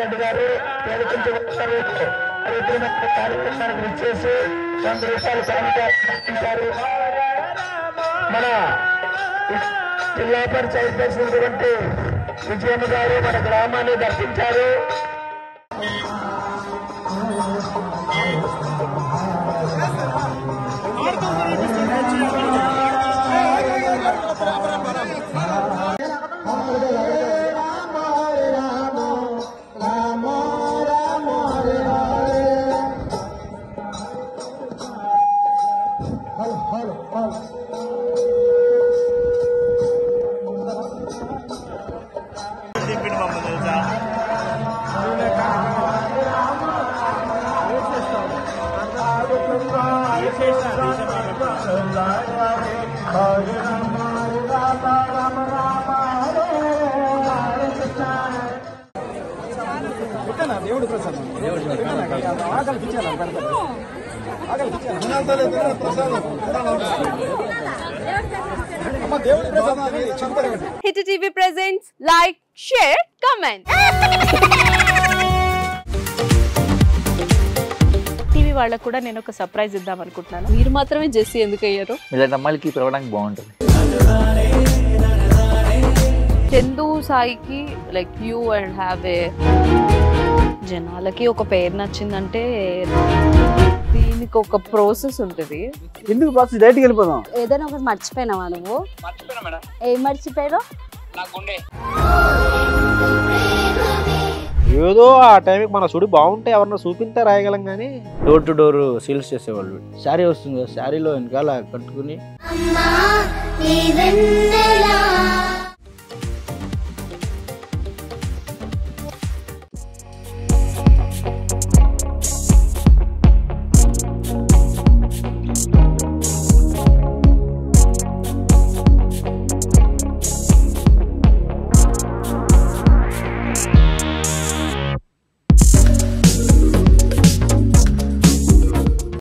రెడ్డి గారు కార్యక్రమానికి ఇచ్చేసి 100 రూపాయలు సాధించారు. మన జిల్లా పరిషత్ చైర్పర్సన్ విజయమ్మ గారు మన గ్రామాన్ని దర్శించారు. దేవుడు ప్రసాదం hit TV presents like, share, comment. TV వాళ్ళకు కూడా నేను ఒక సర్ప్రైజ్ ఇద్దాం అనుకుంటున్నాను. మీరు మాత్రమే జెస్సీ ఎందుకు అయ్యారు? ఇలాంటి అమ్మాయిలకి పిలవడానికి బాగుంటుంది. చందు సాయికి like you and have a జనాలకి ఒక పేరు నచ్చిందంటే దీనికి ఒక ప్రాసెస్ ఉంటుంది. ఎందుకు ప్రాసెస్ డైరెక్ట్‌గా వెళ్ళిపోదాం. ఏదైనా ఒకటి మర్చిపోయినావా నువ్వు? మర్చిపోయినా మేడం. ఏం మర్చిపోయావు? నా గుండె. ఏదో ఆ టైంకి మన సుడి బాగుంటే ఎవరన్నా చూపిస్తే రాయగలం కానీ డోర్ టు డోర్ సేల్స్ చేసేవాళ్ళు. శారీ వస్తుంది, శారీలో వెనకాల కట్టుకుని